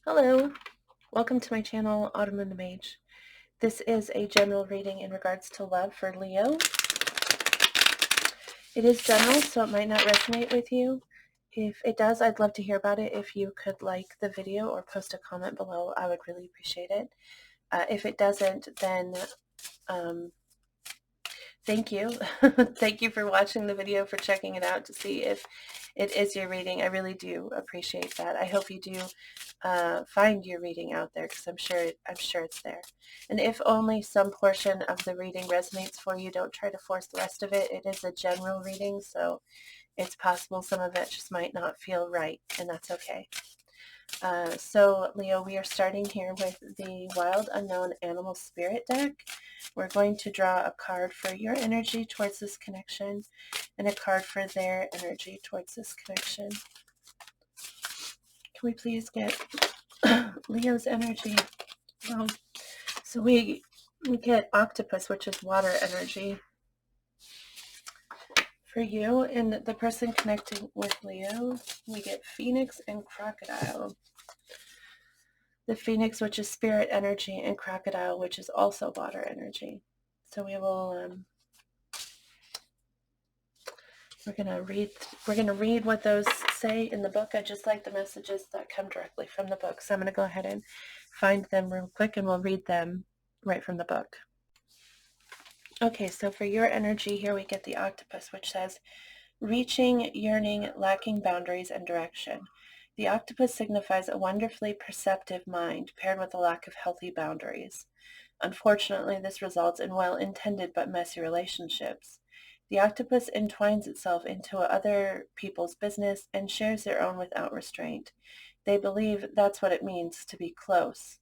Hello, welcome to my channel, Autumn and the Mage. This is a general reading in regards to love for Leo. It is general, so it might not resonate with you. If it does, I'd love to hear about it. If you could like the video or post a comment below, I would really appreciate it. If it doesn't, then thank you. Thank you for watching the video, for checking it out to see if it is your reading. I really do appreciate that. I hope you do find your reading out there, because I'm sure it's there. And if only some portion of the reading resonates for you, don't try to force the rest of it. It is a general reading, so it's possible some of it just might not feel right, and that's okay. So Leo, we are starting here with the Wild Unknown Animal Spirit deck. We're going to draw a card for your energy towards this connection and a card for their energy towards this connection. Can we please get Leo's energy? So we get Octopus, which is water energy for you, and the person connecting with Leo, we get Phoenix and Crocodile. The Phoenix, which is spirit energy, and Crocodile, which is also water energy. So we will we're gonna read what those say in the book. I just like the messages that come directly from the book, so I'm gonna go ahead and find them real quick, and we'll read them right from the book. Okay, so for your energy here, we get the Octopus, which says, reaching, yearning, lacking boundaries and direction. The octopus signifies a wonderfully perceptive mind paired with a lack of healthy boundaries. Unfortunately, this results in well-intended but messy relationships. The octopus entwines itself into other people's business and shares their own without restraint. They believe that's what it means to be close.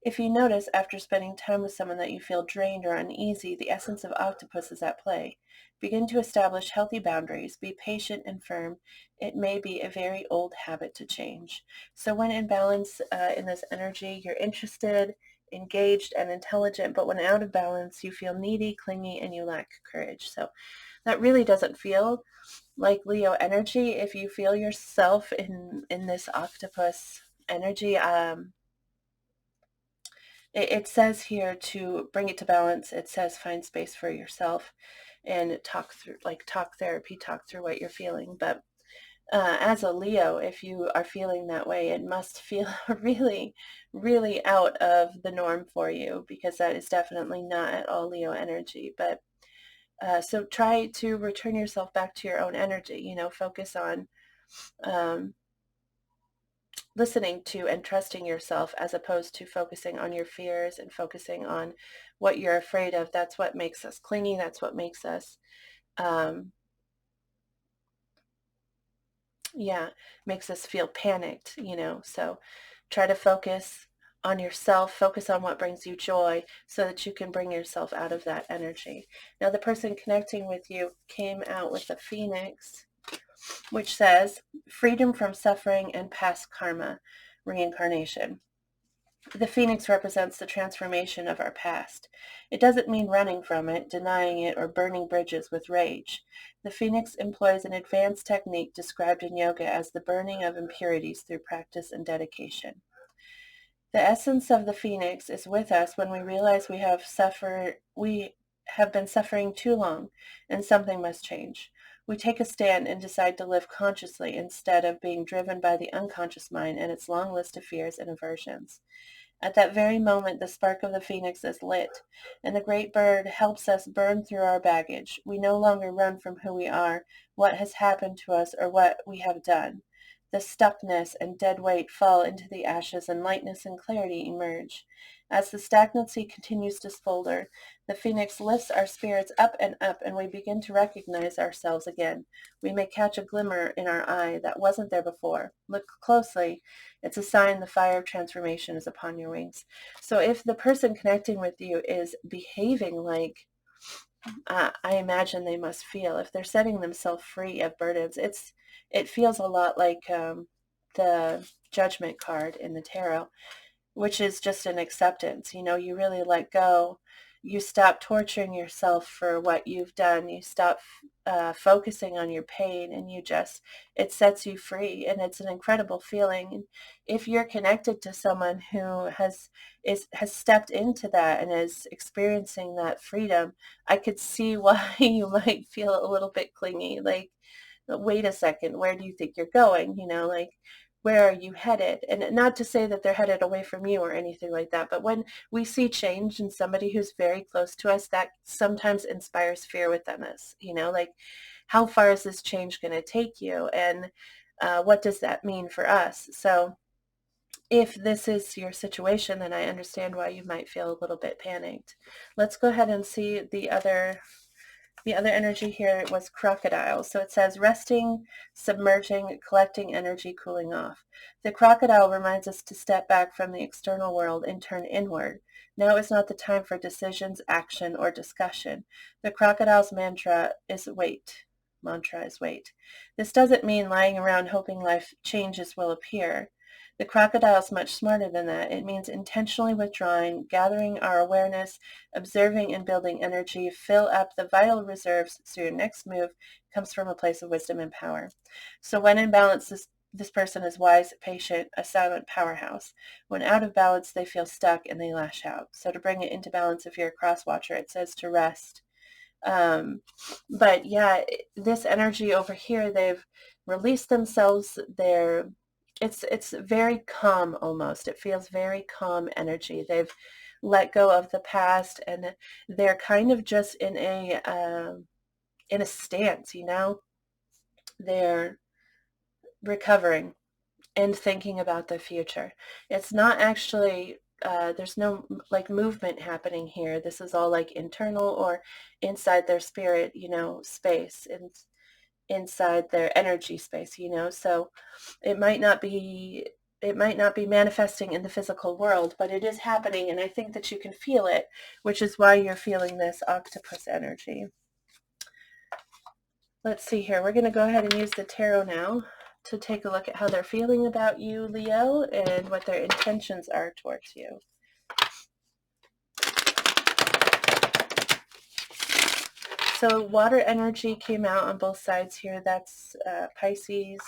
If you notice after spending time with someone that you feel drained or uneasy, the essence of octopus is at play. Begin to establish healthy boundaries. Be patient and firm. It may be a very old habit to change. So when in balance in this energy, you're interested, engaged, and intelligent, but when out of balance, you feel needy, clingy, and you lack courage. So that really doesn't feel like Leo energy. If you feel yourself in this octopus energy, it says here to bring it to balance. It says find space for yourself and talk through, like talk therapy, talk through what you're feeling. But as a Leo, if you are feeling that way, it must feel really, really out of the norm for you, because that is definitely not at all Leo energy. But so try to return yourself back to your own energy, focus on listening to and trusting yourself, as opposed to focusing on your fears and focusing on what you're afraid of. That's what makes us clingy. That's what makes us, makes us feel panicked, So try to focus on yourself, focus on what brings you joy, so that you can bring yourself out of that energy. Now, the person connecting with you came out with the Phoenix, which says freedom from suffering and past karma, reincarnation. The phoenix represents the transformation of our past. It doesn't mean running from it, denying it, or burning bridges with rage. The phoenix employs an advanced technique described in yoga as the burning of impurities through practice and dedication. The essence of the phoenix is with us when we realize we have been suffering too long, and something must change. We take a stand and decide to live consciously instead of being driven by the unconscious mind and its long list of fears and aversions. At that very moment, the spark of the phoenix is lit, and the great bird helps us burn through our baggage. We no longer run from who we are, what has happened to us, or what we have done. The stuckness and dead weight fall into the ashes, and lightness and clarity emerge. As the stagnancy continues to smolder, the phoenix lifts our spirits up, and we begin to recognize ourselves again. We may catch a glimmer in our eye that wasn't there before. Look closely. It's a sign the fire of transformation is upon your wings. So if the person connecting with you is behaving like I imagine they must feel, if they're setting themselves free of burdens, it feels a lot like the Judgment card in the tarot, which is just an acceptance. You really let go. you stop torturing yourself for what you've done. You stop focusing on your pain, and it sets you free, and it's an incredible feeling. And if you're connected to someone who has stepped into that and is experiencing that freedom, I could see why you might feel a little bit clingy. Like, wait a second, where do you think you're going? Like, where are you headed? And not to say that they're headed away from you or anything like that, but when we see change in somebody who's very close to us, that sometimes inspires fear within us. Like, how far is this change going to take you? And what does that mean for us? So if this is your situation, then I understand why you might feel a little bit panicked. Let's go ahead and see the other energy here. Was crocodile. So it says resting, submerging, collecting energy, cooling off. The crocodile reminds us to step back from the external world and turn inward. Now is not the time for decisions, action, or discussion. The crocodile's mantra is wait. This doesn't mean lying around hoping life changes will appear. The crocodile is much smarter than that. It means intentionally withdrawing, gathering our awareness, observing and building energy, fill up the vital reserves so your next move comes from a place of wisdom and power. So when in balance, this person is wise, patient, a silent powerhouse. When out of balance, they feel stuck and they lash out. So to bring it into balance, if you're a cross watcher, it says to rest. But yeah, this energy over here, they've released themselves. It's very calm almost. It feels very calm energy. They've let go of the past, and they're kind of just in a stance, They're recovering and thinking about the future. It's not actually there's no like movement happening here. This is all like internal or inside their spirit, space, and inside their energy space, so it might not be manifesting in the physical world, but it is happening, and I think that you can feel it, which is why you're feeling this octopus energy. Let's see here. We're going to go ahead and use the tarot now to take a look at how they're feeling about you, Leo, and what their intentions are towards you. So water energy came out on both sides here. That's Pisces,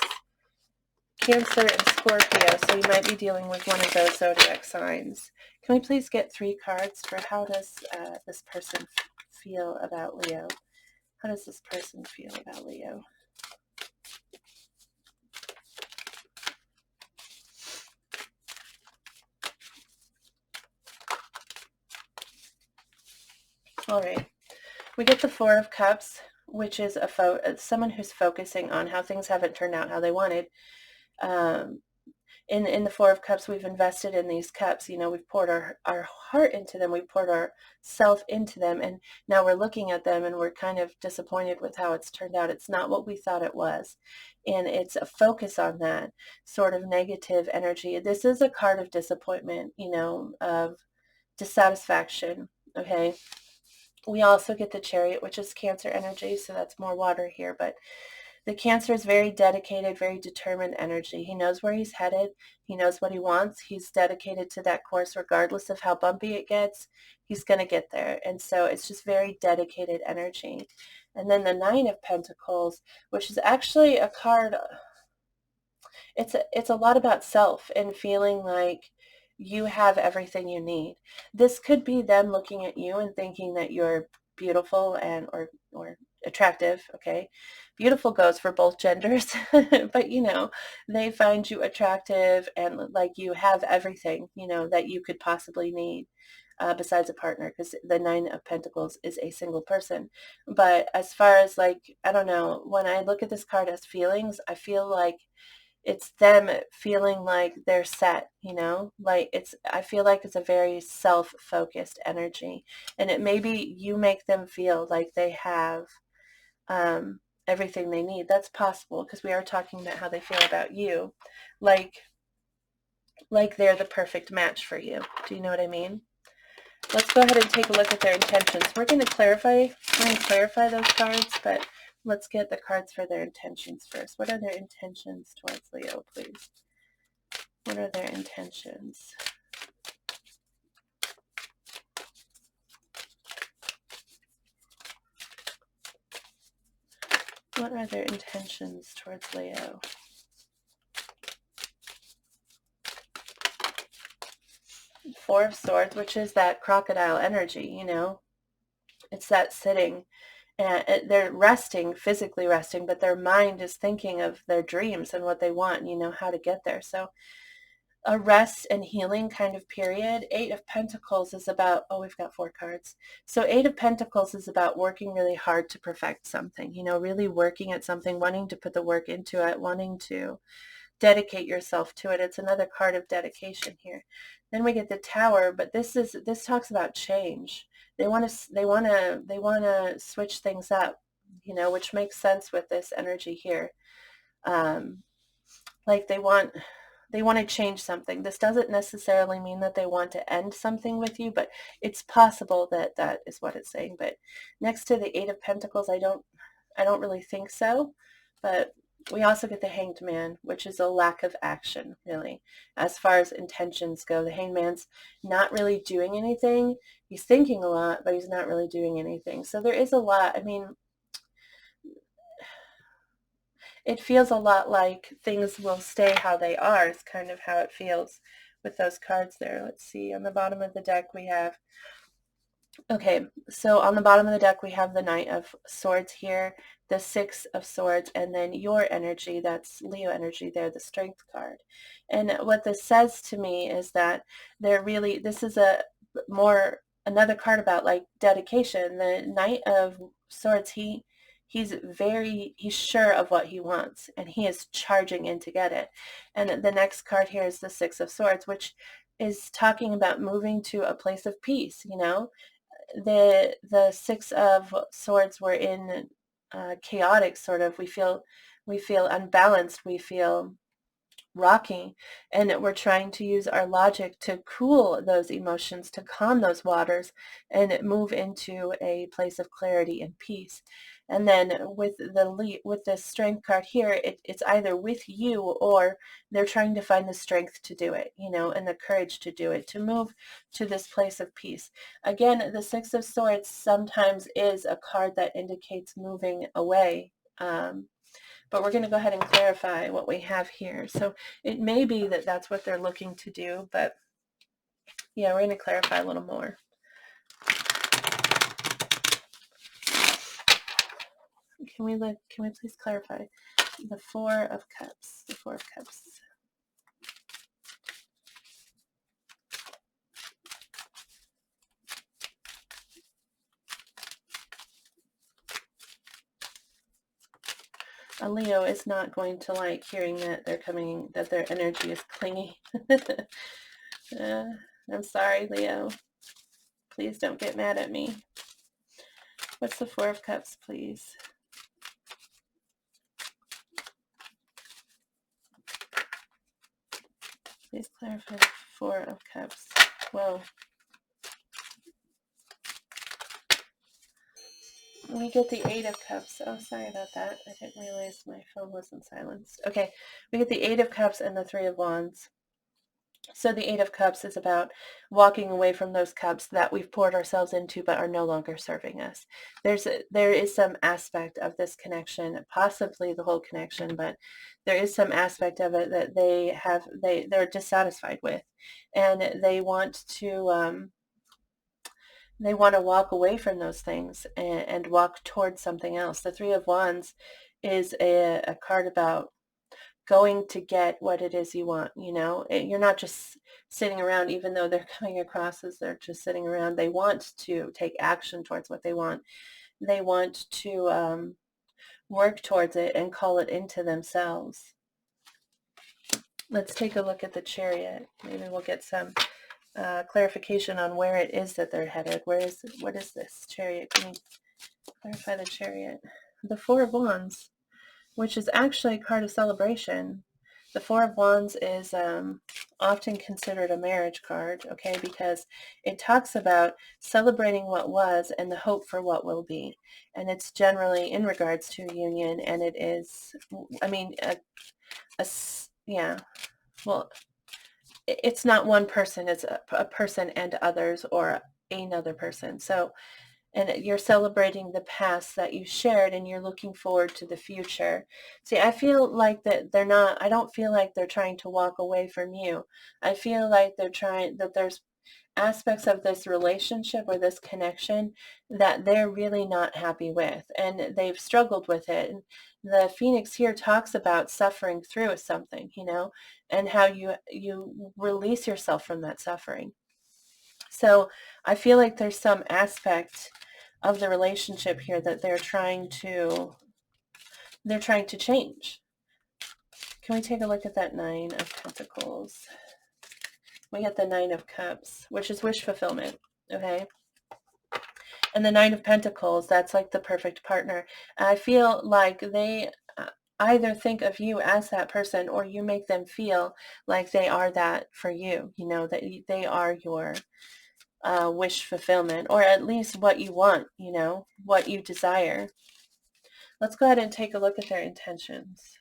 Cancer, and Scorpio. So you might be dealing with one of those zodiac signs. Can we please get 3 cards for how does this person feel about Leo? How does this person feel about Leo? All right. We get the 4 of Cups, which is someone who's focusing on how things haven't turned out how they wanted. In the 4 of Cups, we've invested in these cups. We've poured our heart into them. We've poured our self into them. And now we're looking at them and we're kind of disappointed with how it's turned out. It's not what we thought it was. And it's a focus on that sort of negative energy. This is a card of disappointment, of dissatisfaction. Okay. We also get the Chariot, which is Cancer energy. So that's more water here. But the Cancer is very dedicated, very determined energy. He knows where he's headed. He knows what he wants. He's dedicated to that course regardless of how bumpy it gets. He's going to get there. And so it's just very dedicated energy. And then the 9 of Pentacles, which is actually a card, it's a lot about self and feeling like you have everything you need. This could be them looking at you and thinking that you're beautiful and or attractive. Okay, beautiful goes for both genders, but they find you attractive and like you have everything that you could possibly need, besides a partner, because the 9 of Pentacles is a single person. But as far as like, I don't know, when I look at this card as feelings, I feel like it's them feeling like they're set, like I feel like it's a very self-focused energy, and it maybe you make them feel like they have everything they need. That's possible, because we are talking about how they feel about you, like they're the perfect match for you. Do you know what I mean? Let's go ahead and take a look at their intentions. We're going to clarify those cards, but let's get the cards for their intentions first. What are their intentions towards Leo, please? What are their intentions? What are their intentions towards Leo? Four of Swords, which is that crocodile energy, you know. It's that sitting. And they're resting, physically resting, but their mind is thinking of their dreams and what they want, and you know, how to get there. So a rest and healing kind of period. Eight of Pentacles is about, oh, we've got 4 cards. So Eight of Pentacles is about working really hard to perfect something, you know, really working at something, wanting to put the work into it, wanting to dedicate yourself to it. It's another card of dedication here. Then we get the Tower, but this talks about change. They want to switch things up, you know, which makes sense with this energy here. Like they want to change something. This doesn't necessarily mean that they want to end something with you, but it's possible that that is what it's saying. But next to the Eight of Pentacles, I don't really think so. But we also get the Hanged Man, which is a lack of action, really. As far as intentions go, the Hanged Man's not really doing anything. He's thinking a lot, but he's not really doing anything. So there is a lot. I mean, it feels a lot like things will stay how they are is kind of how it feels with those cards there. Let's see, on the bottom of the deck we have, okay, so on the bottom of the deck we have the Knight of Swords here, the Six of Swords, and then your energy, that's Leo energy there, the Strength card. And what this says to me is that this is another card about like dedication. The Knight of Swords, he's sure of what he wants, and he is charging in to get it. And the next card here is the Six of Swords, which is talking about moving to a place of peace, you know. The Six of Swords were in chaotic sort of, we feel unbalanced, we feel rocky, and we're trying to use our logic to cool those emotions, to calm those waters, and move into a place of clarity and peace. And then with the Strength card here, it's either with you, or they're trying to find the strength to do it, you know, and the courage to do it, to move to this place of peace. Again, the Six of Swords sometimes is a card that indicates moving away. But we're going to go ahead and clarify what we have here. So it may be that that's what they're looking to do, but yeah, we're going to clarify a little more. Can we please clarify the Four of Cups? The Four of Cups. A Leo is not going to like hearing that that their energy is clingy. I'm sorry, Leo. Please don't get mad at me. What's the Four of Cups, please? Please clarify the Four of Cups. Whoa. We get the Eight of Cups. Oh, sorry about that. I didn't realize my phone wasn't silenced. Okay, we get the Eight of Cups and the Three of Wands. So the Eight of Cups is about walking away from those cups that we've poured ourselves into but are no longer serving us. There is some aspect of this connection, possibly the whole connection, but there is some aspect of it that they're dissatisfied with, and they want to walk away from those things and walk towards something else. The Three of Wands is a card about going to get what it is you want, you know. You're not just sitting around, even though they're coming across as they're just sitting around. They want to take action towards what they want. They want to work towards it and call it into themselves. Let's take a look at the Chariot. Maybe we'll get some clarification on where it is that they're headed. What is this Chariot? Can you clarify the Chariot? The Four of Wands, which is actually a card of celebration. The Four of Wands is often considered a marriage card, okay, because it talks about celebrating what was and the hope for what will be. And it's generally in regards to a union, and it is, I mean, yeah, well, it's not one person, it's a person and others, or another person. So and you're celebrating the past that you shared, and you're looking forward to the future. See, I feel like that I don't feel like they're trying to walk away from you. I feel like that there's aspects of this relationship or this connection that they're really not happy with, and they've struggled with it. And the Phoenix here talks about suffering through something, and how you release yourself from that suffering. So I feel like there's some aspect of the relationship here that they're trying to change. Can we take a look at that Nine of Pentacles? We get the Nine of Cups, which is wish fulfillment. Okay. And the Nine of Pentacles, that's like the perfect partner. I feel like they either think of you as that person, or you make them feel like they are that for you, that they are your wish fulfillment, or at least what you want, what you desire. Let's go ahead and take a look at their intentions.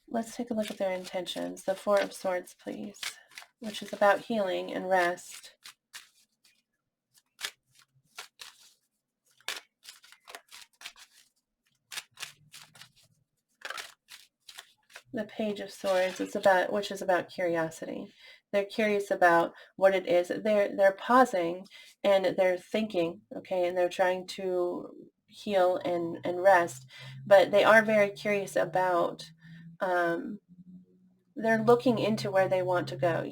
Let's take a look at their intentions. The Four of Swords, please, which is about healing and rest. The Page of Swords, which is about curiosity. They're curious about what it is. They're pausing and they're thinking, okay, and they're trying to heal and rest, but they are very curious about they're looking into where they want to go,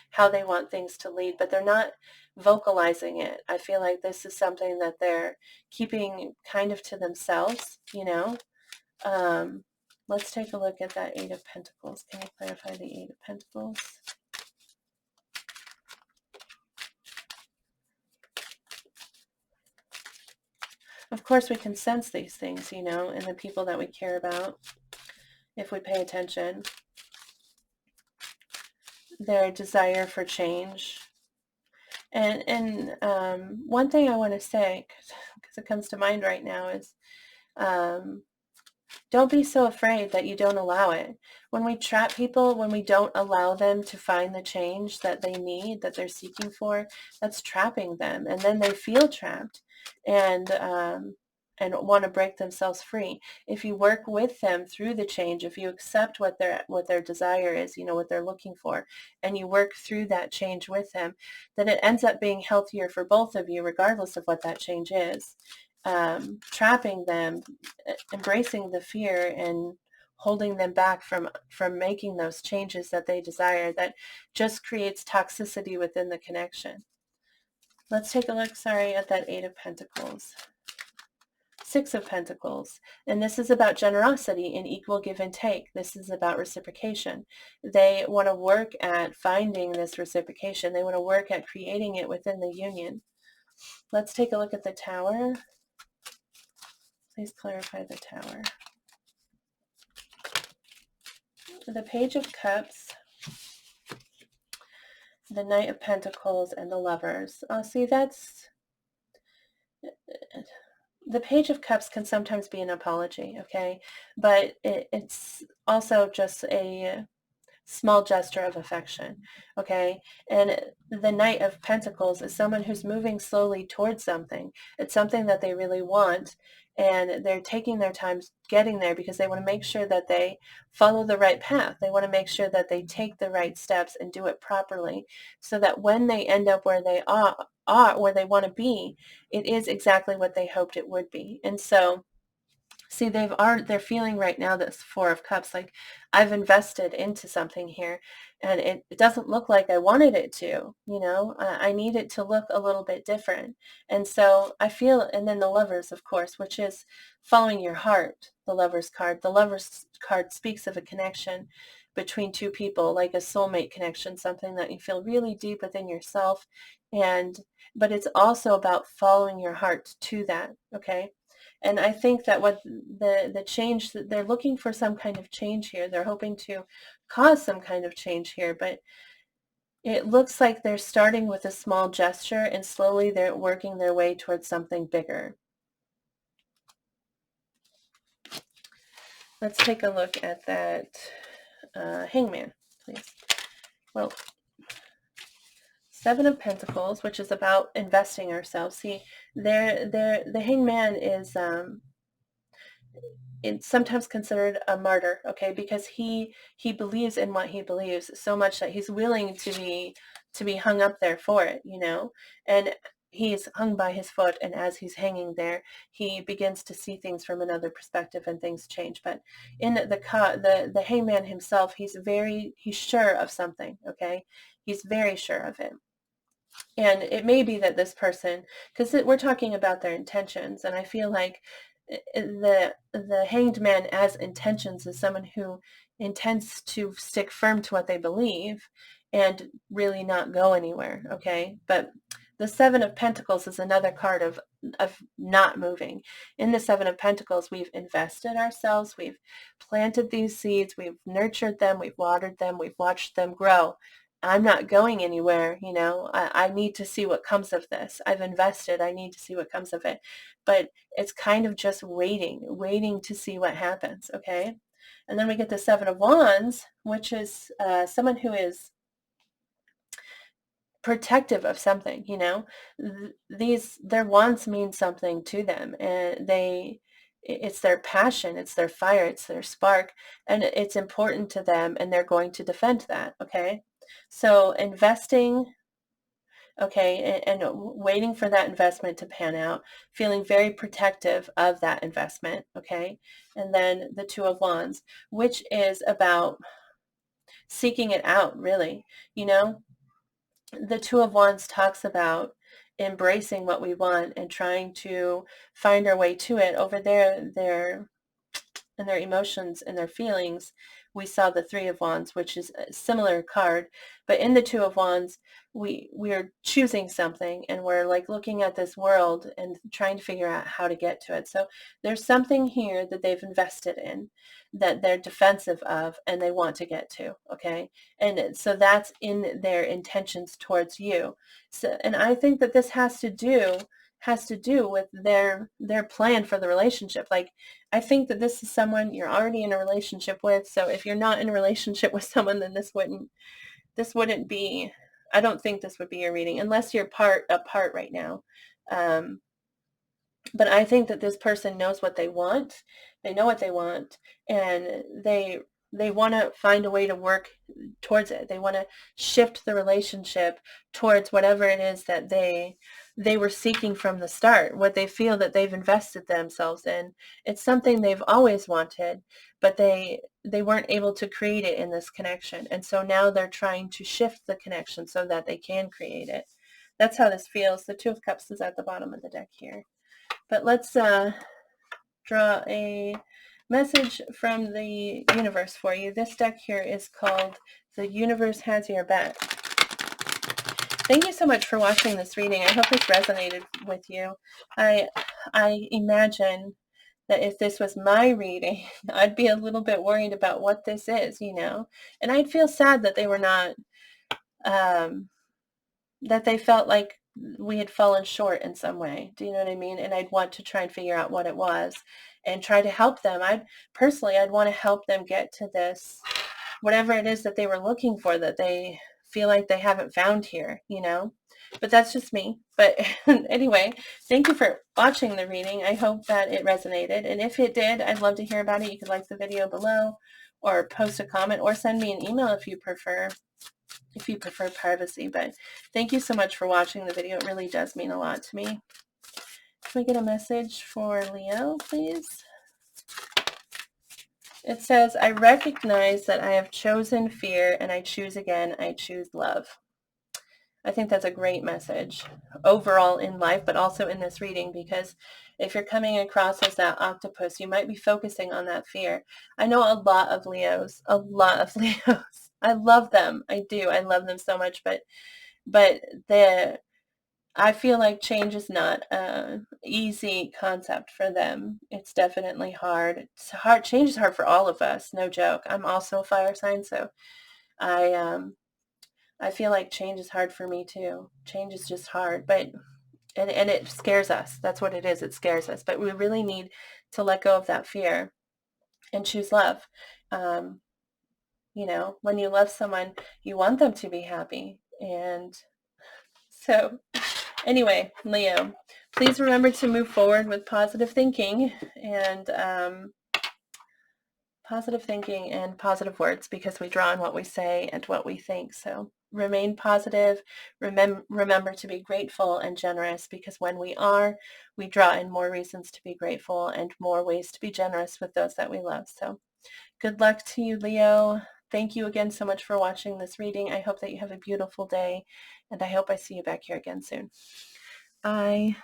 how they want things to lead, but they're not vocalizing it. I feel like this is something that they're keeping kind of to themselves, Let's take a look at that Eight of Pentacles. Can you clarify the Eight of Pentacles? Of course, we can sense these things, in the people that we care about, if we pay attention. Their desire for change. And one thing I want to say, because it comes to mind right now, is don't be so afraid that you don't allow it. When we trap people, when we don't allow them to find the change that they need, that they're seeking for, that's trapping them. And then they feel trapped and want to break themselves free. If you work with them through the change, if you accept what their desire is, what they're looking for, and you work through that change with them, then it ends up being healthier for both of you, regardless of what that change is. Trapping them, embracing the fear, and holding them back from making those changes that they desire, that just creates toxicity within the connection. Let's take a look, at that Eight of Pentacles. Six of Pentacles, and this is about generosity and equal give and take. This is about reciprocation. They want to work at finding this reciprocation. They want to work at creating it within the union. Let's take a look at the Tower. Please clarify the Tower. The Page of Cups, the Knight of Pentacles, and the Lovers. See, that's... The Page of Cups can sometimes be an apology, okay? But it's also just a small gesture of affection, okay? And the Knight of Pentacles is someone who's moving slowly towards something. It's something that they really want, and they're taking their time getting there because they want to make sure that they follow the right path. They want to make sure that they take the right steps and do it properly, so that when they end up where they are where they want to be, it is exactly what they hoped it would be. And so, see, they're feeling right now this Four of Cups, like, I've invested into something here, and it doesn't look like I wanted it to, I need it to look a little bit different. And so I feel, and then the Lovers, of course, which is following your heart, the Lovers card. The Lovers card speaks of a connection between two people, like a soulmate connection, something that you feel really deep within yourself. But it's also about following your heart to that, okay? And I think that what the change, that they're looking for some kind of change here. They're hoping to cause some kind of change here, but it looks like they're starting with a small gesture and slowly they're working their way towards something bigger. Let's take a look at that Hangman, please. Well, Seven of Pentacles, which is about investing ourselves. See, the Hangman is it's sometimes considered a martyr, okay, because he believes in what he believes so much that he's willing to be hung up there for it, you know, and he's hung by his foot, and as he's hanging there, he begins to see things from another perspective, and things change. But in the Hangman himself, he's sure of something, okay, he's very sure of it. And it may be that this person, because we're talking about their intentions, and I feel like the hanged man as intentions is someone who intends to stick firm to what they believe and really not go anywhere, okay? But the Seven of Pentacles is another card of not moving. In the Seven of Pentacles, we've invested ourselves, we've planted these seeds, we've nurtured them, we've watered them, we've watched them grow. I'm not going anywhere, you know, I need to see what comes of this. I've invested, I need to see what comes of it. But it's kind of just waiting to see what happens, okay? And then we get the Seven of Wands, which is someone who is protective of something, you know. Their wands mean something to them, and it's their passion, it's their fire, it's their spark, and it's important to them, and they're going to defend that, okay? So investing, okay, and waiting for that investment to pan out, feeling very protective of that investment, okay? And then the Two of Wands, which is about seeking it out, really, you know? The Two of Wands talks about embracing what we want and trying to find our way to it. Over there, and their emotions and their feelings, we saw the Three of Wands, which is a similar card. But in the Two of Wands, we are choosing something, and we're like looking at this world and trying to figure out how to get to it. So there's something here that they've invested in, that they're defensive of, and they want to get to, okay? And so that's in their intentions towards you. So, and I think that this has to do with their plan for the relationship. Like, I think that this is someone you're already in a relationship with. So if you're not in a relationship with someone, then this wouldn't be, I don't think this would be your reading unless you're apart right now. But I think that this person knows what they want. They know what they want, and they want to find a way to work towards it. They want to shift the relationship towards whatever it is that they were seeking from the start, what they feel that they've invested themselves in. It's something they've always wanted, but they weren't able to create it in this connection. And so now they're trying to shift the connection so that they can create it. That's how this feels. The Two of Cups is at the bottom of the deck here. But let's draw a message from the universe for you. This deck here is called The Universe Has Your Back. Thank you so much for watching this reading. I hope this resonated with you. I imagine that if this was my reading, I'd be a little bit worried about what this is, you know, and I'd feel sad that they were not, that they felt like we had fallen short in some way. Do you know what I mean? And I'd want to try and figure out what it was and try to help them. I'd want to help them get to this, whatever it is that they were looking for, that they feel like they haven't found here, you know? But that's just me. But anyway, thank you for watching the reading. I hope that it resonated. And if it did, I'd love to hear about it. You could like the video below, or post a comment, or send me an email if you prefer privacy. But thank you so much for watching the video. It really does mean a lot to me. Can we get a message for Leo, please? It says, I recognize that I have chosen fear, and I choose again. I choose love. I think that's a great message overall in life, but also in this reading, because if you're coming across as that octopus, you might be focusing on that fear. I know a lot of Leos. I love them. I do. I love them so much, but I feel like change is not an easy concept for them. It's definitely hard. It's hard. Change is hard for all of us. No joke. I'm also a fire sign, so I feel like change is hard for me too. Change is just hard, but and it scares us. That's what it is. It scares us. But we really need to let go of that fear and choose love. Um, when you love someone, you want them to be happy. And so anyway, Leo, please remember to move forward with positive thinking and positive words, because we draw on what we say and what we think. So remain positive. Remember to be grateful and generous, because when we are, we draw in more reasons to be grateful and more ways to be generous with those that we love. So good luck to you, Leo. Thank you again so much for watching this reading. I hope that you have a beautiful day, and I hope I see you back here again soon. Bye.